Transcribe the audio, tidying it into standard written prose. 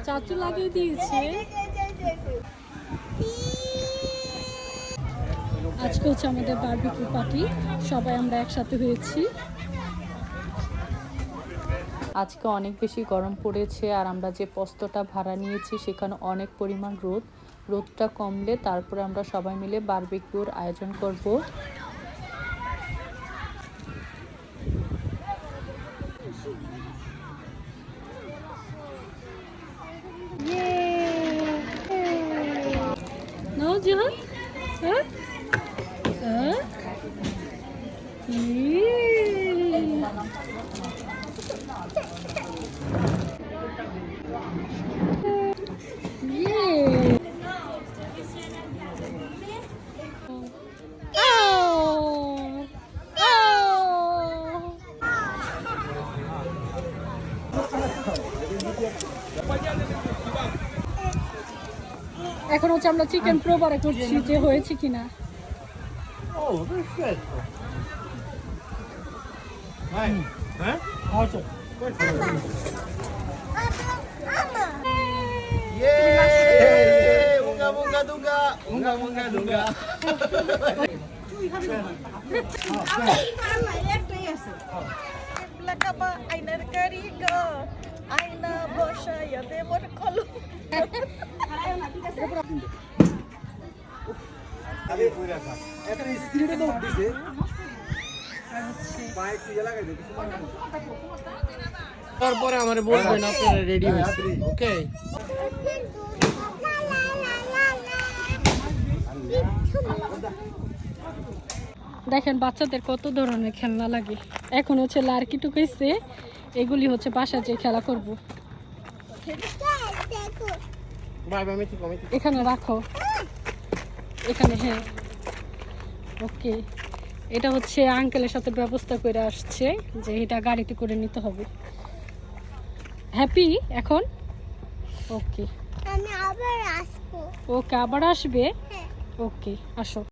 চাচু লাগিয়ে দিয়েছে। আজকে হচ্ছে আমাদের বারবিকিউ পার্টি, সবাই আমরা একসাথে হয়েছি। আজকে অনেক বেশি গরম পড়েছে, আর আমরা যে পোস্তটা ভাড়া নিয়েছি সেখানে অনেক পরিমাণ রোদটা কমলে তারপরে আমরা সবাই মিলে বারবিকিউর আয়োজন করব। নাও জিহাদ, হ্যাঁ হ্যাঁ এখন হচ্ছে আমরা চিকেন প্রোভারে করছি যে হয়েছে কিনা। তারপরে আমার বলবেন আপনারা রেডি হয়েছে। ওকে, দেখেন বাচ্চাদের কত ধরনের খেলনা লাগে। এখন হচ্ছে লার্কি টুকাইছে, এগুলি হচ্ছে বাসায় যে খেলা করব। এখানে রাখো, এখানে। হ্যাঁ, ওকে। এটা হচ্ছে আঙ্কেলের সাথে ব্যবস্থা করে আসছে যে এটা গাড়িতে করে নিতে হবে। হ্যাপি এখন? ওকে, আমি আবার আসবো। ওকে আবার আসবে। ওকে, আসো।